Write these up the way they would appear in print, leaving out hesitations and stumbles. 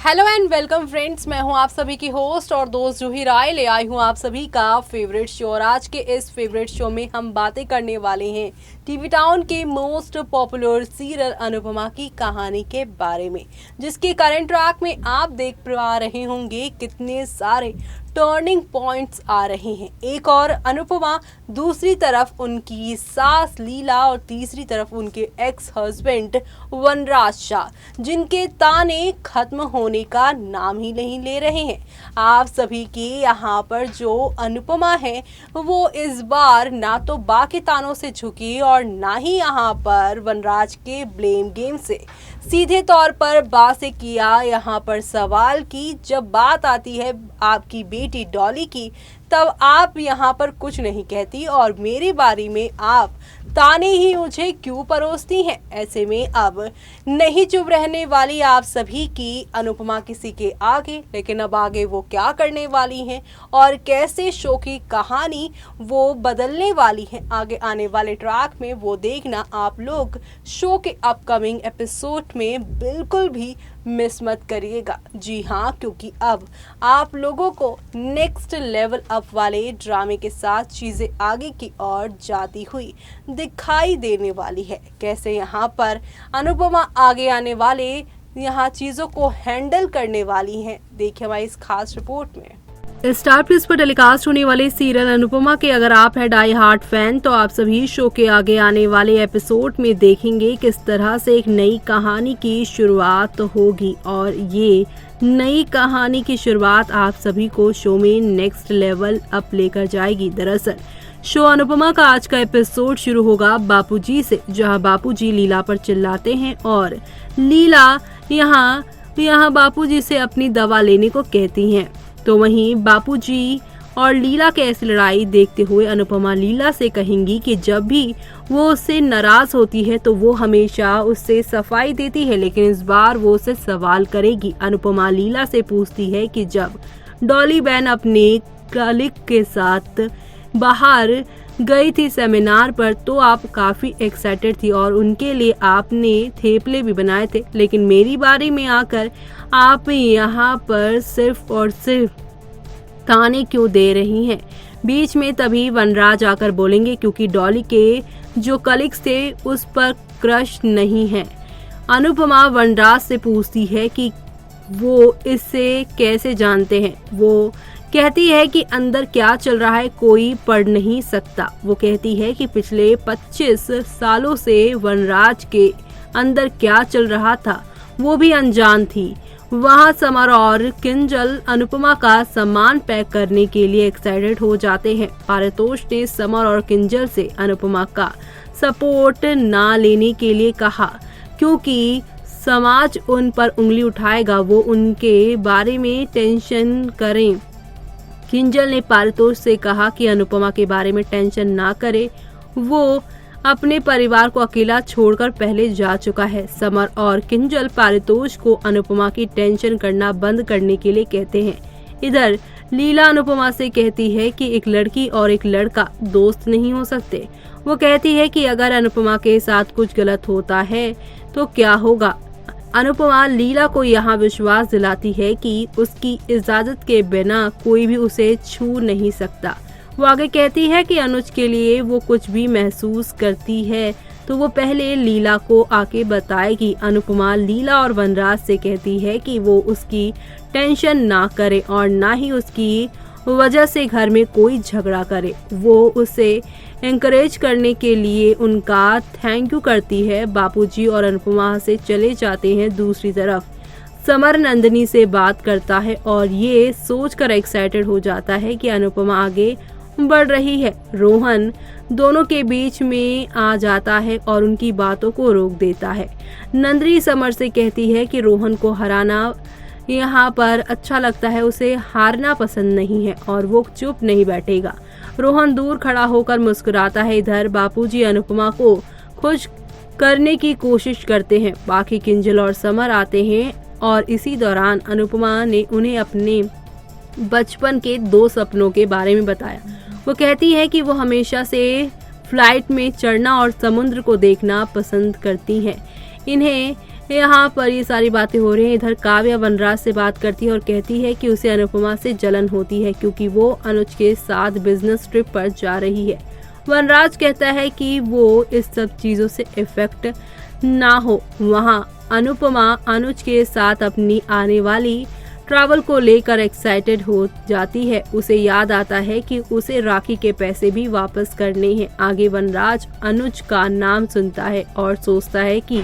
Hello and welcome friends, मैं हूं आप सभी की होस्ट और दोस्त जूही राय। ले आई हूं आप सभी का फेवरेट शो और आज के इस फेवरेट शो में हम बातें करने वाले हैं टीवी टाउन के मोस्ट पॉपुलर सीरियल अनुपमा की कहानी के बारे में, जिसके करंट ट्रैक में आप देख पा रहे होंगे कितने सारे टर्निंग पॉइंट्स आ रहे हैं। एक और अनुपमा, दूसरी तरफ उनकी सास लीला और तीसरी तरफ उनके एक्स हस्बैंड वनराज शाह, जिनके ताने खत्म होने का नाम ही नहीं ले रहे हैं। आप सभी की यहाँ पर जो अनुपमा है वो इस बार ना तो बाकी तानों से झुकी और ना ही यहाँ पर वनराज के ब्लेम गेम से सीधे तौर पर बासे किया यहाँ पर सवाल की। जब बात आती है आपकी बेटी डॉली की, तब आप यहाँ पर कुछ नहीं कहती और मेरी बारी में आप ताने ही मुझे क्यों परोसती हैं। ऐसे में अब नहीं चुप रहने वाली आप सभी की अनुपमा किसी के आगे, लेकिन अब आगे वो क्या करने वाली हैं और कैसे शो की कहानी वो बदलने वाली है आगे आने वाले ट्रैक में, वो देखना आप लोग शो के अपकमिंग एपिसोड में बिल्कुल भी मिस मत करिएगा। जी हाँ, क्योंकि अब आप लोगों को नेक्स्ट लेवल अप वाले ड्रामे के साथ चीज़ें आगे की ओर जाती हुई दिखाई देने वाली है। कैसे यहाँ पर अनुपमा आगे आने वाले यहाँ चीज़ों को हैंडल करने वाली हैं, देखिए हमारी इस खास रिपोर्ट में। स्टार प्लस पर टेलीकास्ट होने वाले सीरियल अनुपमा के अगर आप है डाई हार्ट फैन, तो आप सभी शो के आगे आने वाले एपिसोड में देखेंगे किस तरह से एक नई कहानी की शुरुआत होगी और ये नई कहानी की शुरुआत आप सभी को शो में नेक्स्ट लेवल अप लेकर जाएगी। दरअसल शो अनुपमा का आज का एपिसोड शुरू होगा बापूजी से, जहां बापूजी लीला पर चिल्लाते हैं और लीला यहाँ बापूजी से अपनी दवा लेने को कहती हैं। तो वहीं बापूजी और लीला की ऐसी लड़ाई देखते हुए अनुपमा लीला से कहेंगी कि जब भी वो उससे नाराज होती है तो वो हमेशा उससे सफाई देती है, लेकिन इस बार वो उससे सवाल करेगी। अनुपमा लीला से पूछती है कि जब डॉली बहन अपने कलीग के साथ बाहर गई थी सेमिनार पर, तो आप काफी एक्साइटेड थी और उनके लिए आपने थेपले भी बनाए थे, लेकिन मेरी बारी में आकर आप यहाँ पर सिर्फ और सिर्फ ताने क्यों दे रही हैं। बीच में तभी वनराज आकर बोलेंगे क्योंकि डॉली के जो कलीग्स थे उस पर क्रश नहीं है। अनुपमा वनराज से पूछती है कि वो इससे कैसे जानते हैं। वो कहती है कि अंदर क्या चल रहा है कोई पढ़ नहीं सकता। वो कहती है कि पिछले 25 सालों से वनराज के अंदर क्या चल रहा था वो भी अनजान थी। वहाँ समर और किंजल अनुपमा का सामान पैक करने के लिए एक्साइटेड हो जाते हैं। पारितोष ने समर और किंजल से अनुपमा का सपोर्ट ना लेने के लिए कहा क्योंकि समाज उन पर उंगली उठाएगा, वो उनके बारे में टेंशन करें। किंजल ने पारितोष से कहा कि अनुपमा के बारे में टेंशन ना करे, वो अपने परिवार को अकेला छोड़कर पहले जा चुका है। समर और किंजल पारितोष को अनुपमा की टेंशन करना बंद करने के लिए कहते हैं। इधर लीला अनुपमा से कहती है कि एक लड़की और एक लड़का दोस्त नहीं हो सकते। वो कहती है कि अगर अनुपमा के साथ कुछ गलत होता है तो क्या होगा। अनुपमा लीला को यहाँ विश्वास दिलाती है कि उसकी इजाजत के बिना कोई भी उसे छू नहीं सकता। वो आगे कहती है कि अनुज के लिए वो कुछ भी महसूस करती है तो वो पहले लीला को आके बताएगी। अनुपमा लीला और वनराज से कहती है कि वो उसकी टेंशन ना करे और ना ही उसकी वजह से घर में कोई झगड़ा करे। वो उसे एनकरेज करने के लिए उनका थैंक यू करती है। बापूजी और अनुपमा से चले जाते हैं। दूसरी तरफ समर नंदिनी से बात करता है और ये सोचकर एक्साइटेड हो जाता है कि अनुपमा आगे बढ़ रही है। रोहन दोनों के बीच में आ जाता है और उनकी बातों को रोक देता है। नंदिनी समर से कहती है कि रोहन को हराना यहाँ पर अच्छा लगता है, उसे हारना पसंद नहीं है और वो चुप नहीं बैठेगा। रोहन दूर खड़ा होकर मुस्कुराता है। इधर बापूजी अनुपमा को खुश करने की कोशिश करते हैं। बाकी किंजल और समर आते हैं और इसी दौरान अनुपमा ने उन्हें अपने बचपन के 2 सपनों के बारे में बताया। वो कहती है कि वो हमेशा से फ्लाइट में चढ़ना और समुद्र को देखना पसंद करती हैं। इन्हें यहाँ पर ये सारी बातें हो रही हैं। इधर काव्या वनराज से बात करती है और कहती है कि उसे अनुपमा से जलन होती है क्योंकि वो अनुज के साथ बिजनेस ट्रिप पर जा रही है। वनराज कहता है कि वो इस सब चीजों से इफेक्ट ना हो। वहाँ अनुपमा अनुज के साथ अपनी आने वाली ट्रैवल को लेकर एक्साइटेड हो जाती है। उसे याद आता है कि उसे राखी के पैसे भी वापस करने हैं। आगे वनराज अनुज का नाम सुनता है और सोचता है कि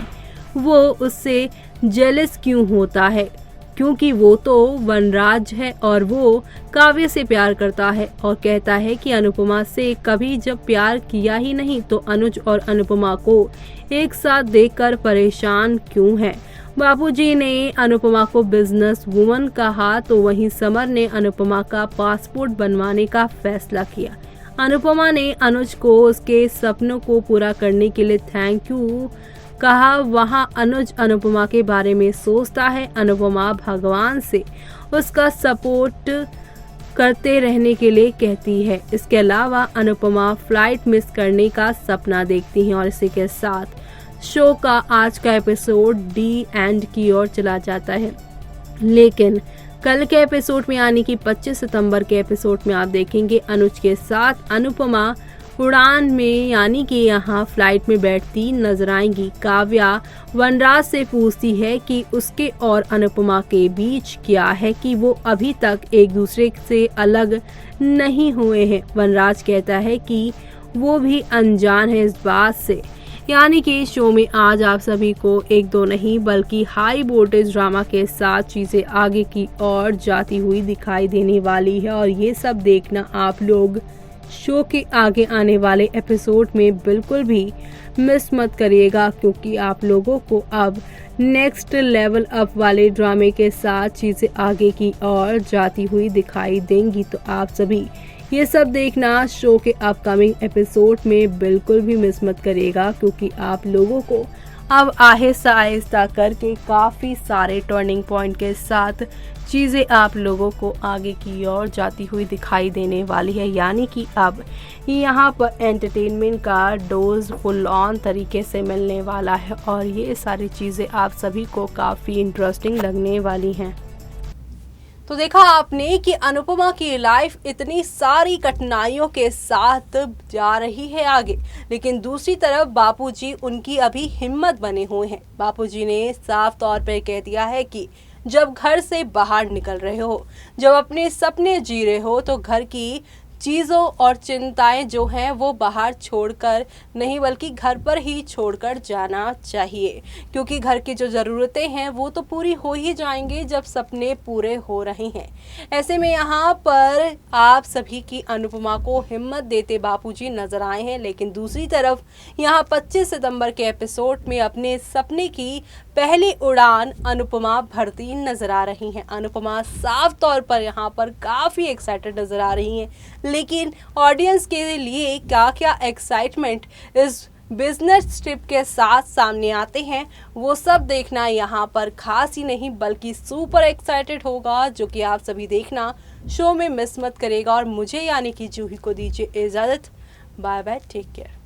वो उससे जेलस क्यों होता है, क्योंकि वो तो वनराज है और वो काव्य से प्यार करता है और कहता है कि अनुपमा से कभी जब प्यार किया ही नहीं तो अनुज और अनुपमा को एक साथ देखकर परेशान क्यों है। बाबूजी ने अनुपमा को बिजनेस वुमन कहा तो वहीं समर ने अनुपमा का पासपोर्ट बनवाने का फैसला किया। अनुपमा ने अनुज को उसके सपनों को पूरा करने के लिए थैंक यू कहा। वहाँ अनुज अनुपमा के बारे में सोचता है। अनुपमा भगवान से उसका सपोर्ट करते रहने के लिए कहती है। इसके अलावा अनुपमा फ्लाइट मिस करने का सपना देखती है और इसी के साथ शो का आज का एपिसोड डी एंड की ओर चला जाता है। लेकिन कल के एपिसोड में यानी कि 25 सितंबर के एपिसोड में आप देखेंगे अनुज के साथ अनुपमा उड़ान में यानी कि यहाँ फ्लाइट में बैठती नजर आएंगी। काव्या वनराज से पूछती है कि उसके और अनुपमा के बीच क्या है कि वो अभी तक एक दूसरे से अलग नहीं हुए हैं। वनराज कहता है कि वो भी अनजान है इस बात से। यानी कि शो में आज आप सभी को एक दो नहीं बल्कि हाई वोल्टेज ड्रामा के साथ चीजें आगे की ओर जाती हुई दिखाई देने वाली है और ये सब देखना आप लोग शो के आगे आने वाले एपिसोड में बिल्कुल भी मिस मत करिएगा, क्योंकि आप लोगों को अब नेक्स्ट लेवल अप वाले ड्रामे के साथ चीज़ें आगे की ओर जाती हुई दिखाई देंगी। तो आप सभी ये सब देखना शो के अपकमिंग एपिसोड में बिल्कुल भी मिस मत करिएगा, क्योंकि आप लोगों को अब आहिस्ता आहिस्ता करके काफ़ी सारे टर्निंग पॉइंट के साथ चीज़ें आप लोगों को आगे की ओर जाती हुई दिखाई देने वाली है। यानी कि अब यहाँ पर एंटरटेनमेंट का डोज फुल ऑन तरीके से मिलने वाला है और ये सारी चीज़ें आप सभी को काफ़ी इंटरेस्टिंग लगने वाली हैं। तो देखा आपने कि अनुपमा की लाइफ इतनी सारी कठिनाइयों के साथ जा रही है आगे, लेकिन दूसरी तरफ बापूजी उनकी अभी हिम्मत बने हुए हैं। बापूजी ने साफ तौर पर कह दिया है कि जब घर से बाहर निकल रहे हो, जब अपने सपने जी रहे हो, तो घर की चीज़ों और चिंताएं जो हैं वो बाहर छोड़कर नहीं बल्कि घर पर ही छोड़कर जाना चाहिए, क्योंकि घर की जो ज़रूरतें हैं वो तो पूरी हो ही जाएंगे जब सपने पूरे हो रहे हैं। ऐसे में यहाँ पर आप सभी की अनुपमा को हिम्मत देते बापूजी नजर आए हैं, लेकिन दूसरी तरफ यहाँ 25 सितंबर के एपिसोड में अपने सपने की पहली उड़ान अनुपमा भरती नजर आ रही हैं। अनुपमा साफ तौर पर यहाँ पर काफ़ी एक्साइटेड नजर आ रही हैं, लेकिन ऑडियंस के लिए क्या क्या एक्साइटमेंट इस बिजनेस ट्रिप के साथ सामने आते हैं वो सब देखना यहाँ पर खास ही नहीं बल्कि सुपर एक्साइटेड होगा, जो कि आप सभी देखना शो में मिस मत करेगा। और मुझे यानी कि जूही को दीजिए इजाज़त। Bye bye, take care.